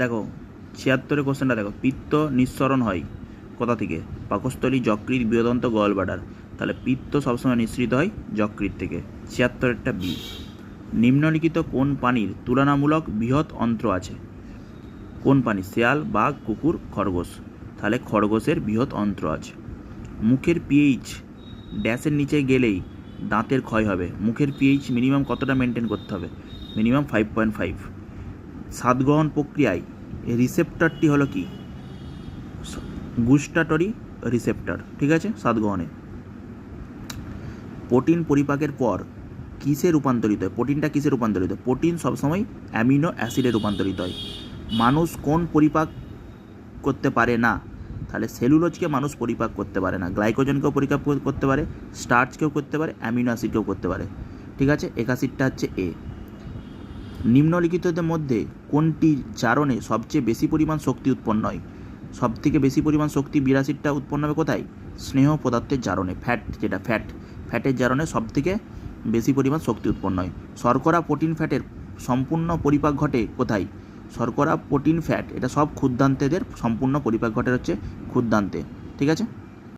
দেখো 76 কোশ্চেনটা দেখো, পিত্ত নিঃসরণ হয় কোথা থেকে? পাকস্থলী, যকৃৎ, বৃহদন্ত, গলব্লাডার। তাহলে পিত্ত সবসময় নিঃসৃত হয় যকৃৎ থেকে। 76-টা বি। নিম্নলিখিত কোন প্রাণীর তুলনামূলক বৃহৎ অন্ত্র আছে? কোন প্রাণী? শেয়াল, বাঘ, কুকুর, খরগোশ। তাহলে খরগোশের বৃহৎ অন্ত্র আছে। মুখের পিএইচ ড্যাশের নিচে গেলেই দাঁতের ক্ষয় হবে। মুখের পিএইচ মিনিমাম কতটা মেনটেন করতে হবে? মিনিমাম 5.5। স্বাদগ্রহণ প্রক্রিয়ায় রিসেপ্টরটি হলো কি? গুস্টাটরি রিসেপ্টর, ঠিক আছে, স্বাদগ্রহণে। প্রোটিন পরিপাকের পর কিসে রূপান্তরিত হয়? প্রোটিনটা কিসে রূপান্তরিত হয়? প্রোটিন সবসময় অ্যামিনো অ্যাসিডে রূপান্তরিত হয়। মানুষ কোন পরিপাক করতে পারে না? তাহলে সেলুলোজকে মানুষ পরিপাক করতে পারে না। গ্লাইকোজেনকেও পরিপাক করতে পারে, স্টার্চকেও করতে পারে, অ্যামিনো অ্যাসিডকেও করতে পারে, ঠিক আছে। 81টা হচ্ছে এ। নিম্নলিখিতদের মধ্যে কোনটি জারণে সবচেয়ে বেশি পরিমাণ শক্তি উৎপন্ন হয়? সবথেকে বেশি পরিমাণ শক্তি 82টা উৎপন্ন হবে কোথায়? স্নেহ পদার্থের জারণে। ফ্যাট, যেটা ফ্যাটের জারণে সবথেকে বেশি পরিমাণ শক্তি উৎপন্ন হয়। শর্করা, প্রোটিন, ফ্যাটের সম্পূর্ণ পরিপাক ঘটে কোথায়? শর্করা, প্রোটিন, ফ্যাট, এটা সব ক্ষুদ্রান্তেদের সম্পূর্ণ পরিপাক ঘটে হচ্ছে ক্ষুদ্রান্তে, ঠিক আছে।